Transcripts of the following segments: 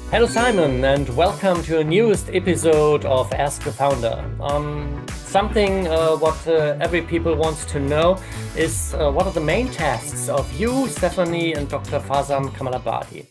Hello, Simon, and welcome to a newest episode of Ask the Founder. Something what every people wants to know is what are the main tasks of you, Stephanie, and Dr. Fazam Kamalabadi?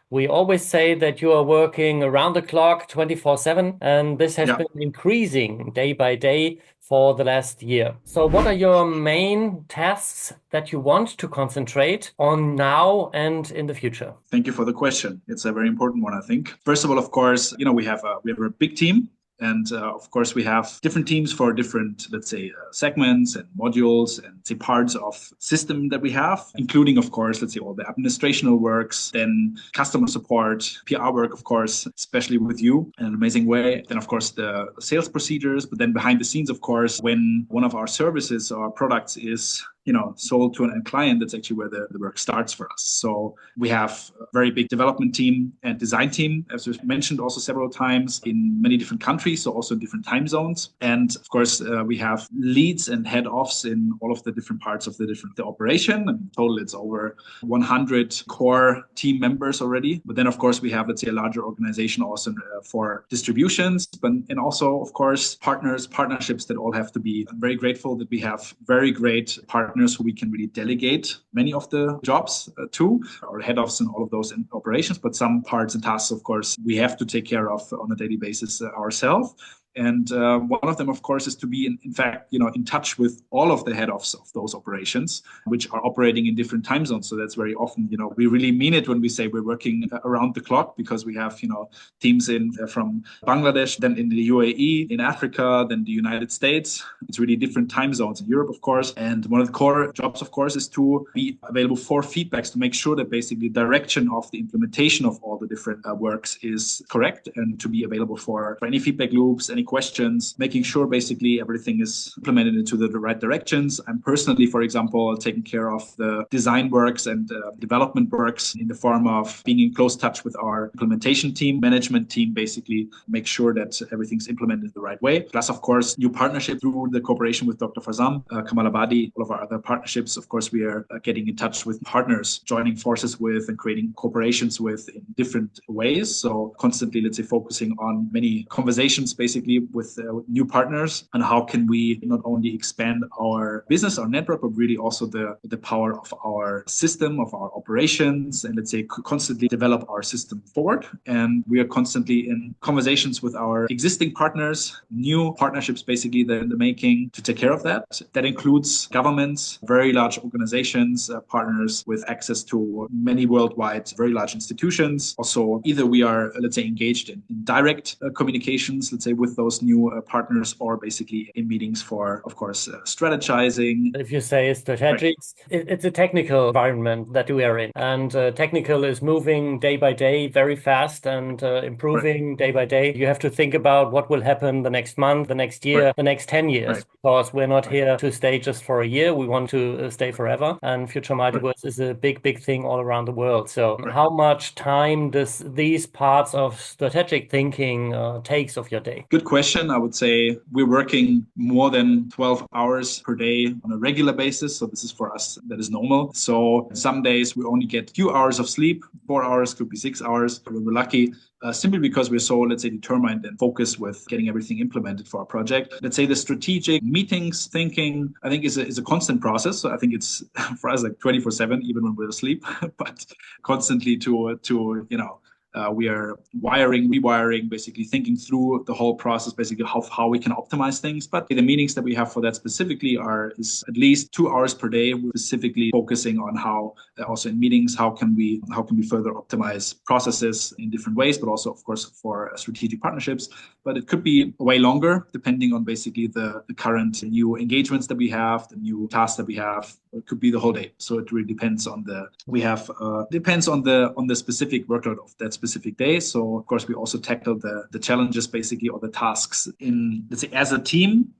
We always say that you are working around the clock 24/7, and this has been increasing day by day for the last year. So what are your main tasks that you want to concentrate on now and in the future? Thank you for the question. It's a very important one, I think. First of all, of course, we have a big team. And of course, we have different teams for different, let's say, segments and modules and say parts of system that we have, including, of course, let's say all the administrational works, then customer support, PR work, of course, especially with you in an amazing way. Then, of course, the sales procedures, but then behind the scenes, of course, when one of our services or products is sold to an end client, that's actually where the work starts for us. So we have a very big development team and design team, as we've mentioned also several times, in many different countries, so also in different time zones. And of course, we have leads and head offs in all of the different parts of the operation. And in total, it's over 100 core team members already. But then, of course, we have, let's say, a larger organization also for distributions, and also, of course, partnerships that all have to be. I'm very grateful that we have very great partners who we can really delegate many of the jobs to, our head office and all of those in operations. But some parts and tasks, of course, we have to take care of on a daily basis ourselves. And one of them, of course, is to be, in fact, in touch with all of the head office of those operations, which are operating in different time zones. So that's very often, we really mean it when we say we're working around the clock, because we have, teams from Bangladesh, then in the UAE, in Africa, then the United States. It's really different time zones in Europe, of course. And one of the core jobs, of course, is to be available for feedbacks to make sure that basically direction of the implementation of all the different works is correct, and to be available for any feedback loops, any questions, making sure basically everything is implemented into the right directions. I'm personally, for example, taking care of the design works and development works in the form of being in close touch with our implementation team, management team, basically make sure that everything's implemented the right way. Plus, of course, new partnership through the cooperation with Dr. Fazam, Kamalabadi, all of our other partnerships. Of course, we are getting in touch with partners, joining forces with and creating cooperations with in different ways. So constantly, let's say, focusing on many conversations, basically, with new partners, and how can we not only expand our business, our network, but really also the power of our system, of our operations, and let's say constantly develop our system forward. And we are constantly in conversations with our existing partners, new partnerships basically that are in the making to take care of that. That includes governments, very large organizations, partners with access to many worldwide, very large institutions. Also, either we are, let's say, engaged in direct communications, let's say, with those new partners, or basically in meetings for, of course, strategizing. If you say strategics, it's a technical environment that we are in. And technical is moving day by day very fast and improving day by day. You have to think about what will happen the next month, the next year, the next 10 years, because we're not here to stay just for a year. We want to stay forever. And Future Multiverse is a big, big thing all around the world. So how much time does these parts of strategic thinking takes of your day? Good question. I would say we're working more than 12 hours per day on a regular basis. So this is for us, that is normal. So some days we only get a few hours of sleep, 4 hours, could be 6 hours. We're lucky. Simply because we're so, let's say, determined and focused with getting everything implemented for our project. Let's say the strategic meetings, thinking, I think is a constant process. So I think it's for us like 24/7, even when we're asleep, but constantly we are rewiring, basically thinking through the whole process, basically how we can optimize things. But the meetings that we have for that specifically is at least 2 hours per day, specifically focusing on how, also in meetings, how can we further optimize processes in different ways, but also, of course, for strategic partnerships. But it could be way longer, depending on basically the current new engagements that we have, the new tasks that we have. It could be the whole day. So it really depends on the specific workload of that specific day. So of course we also tackle the challenges basically, or the tasks in, let's say, as a team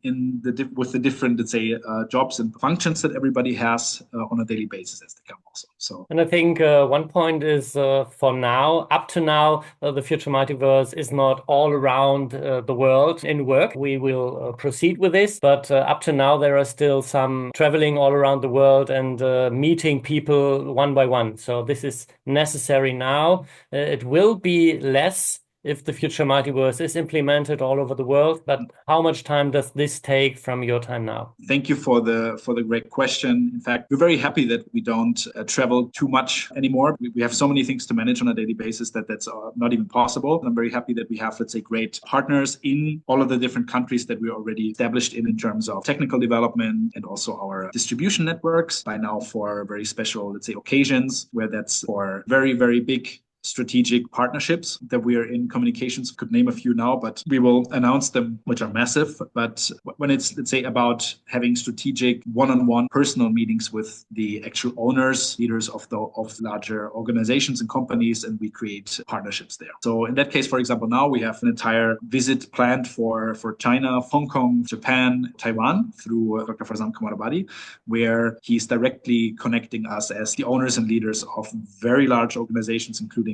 with the different, let's say, jobs and functions that everybody has on a daily basis as they come also. also. So, and I think one point is for now, up to now, the future multiverse is not all around the world in work. We will proceed with this, but up to now, there are still some traveling all around the world and meeting people one by one. So this is necessary now. It will be less if the future multiverse is implemented all over the world, but how much time does this take from your time now? thank you for the great question. In fact, we're very happy that we don't travel too much anymore. We have so many things to manage on a daily basis that's not even possible. I'm very happy that we have, let's say, great partners in all of the different countries that we're already established in terms of technical development and also our distribution networks by now for very special, let's say, occasions where that's for very, very big strategic partnerships that we are in communications. Could name a few now, but we will announce them, which are massive. But when it's, let's say, about having strategic one-on-one personal meetings with the actual owners, leaders of larger organizations and companies, and we create partnerships there. So in that case, for example, now we have an entire visit planned for China, Hong Kong, Japan, Taiwan through Dr. Farzam Kamalabadi, where he's directly connecting us as the owners and leaders of very large organizations, including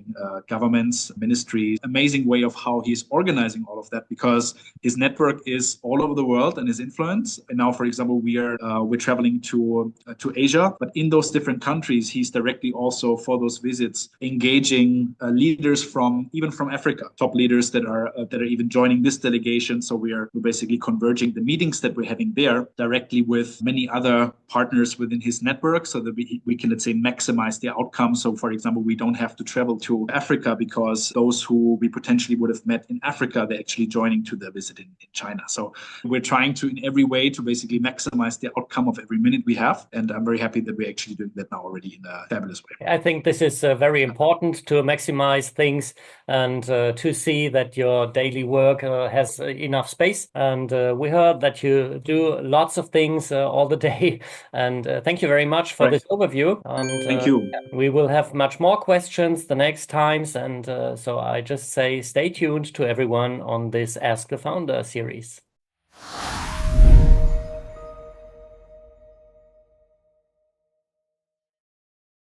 governments, ministries. Amazing way of how he's organizing all of that, because his network is all over the world and his influence. And now, for example, we're traveling to Asia, but in those different countries, he's directly also for those visits engaging leaders from Africa, top leaders that are even joining this delegation. So we're basically converging the meetings that we're having there directly with many other partners within his network, so that we can, let's say, maximize the outcome. So, for example, we don't have to travel to Africa because those who we potentially would have met in Africa, they're actually joining to the visit in China. So we're trying to, in every way, to basically maximize the outcome of every minute we have. And I'm very happy that we're actually doing that now already in a fabulous way. I think this is very important to maximize things and to see that your daily work has enough space. And we heard that you do lots of things all the day. And thank you very much for this overview. And thank you. We will have much more questions the next times. And so I just say stay tuned to everyone on this Ask the Founder series.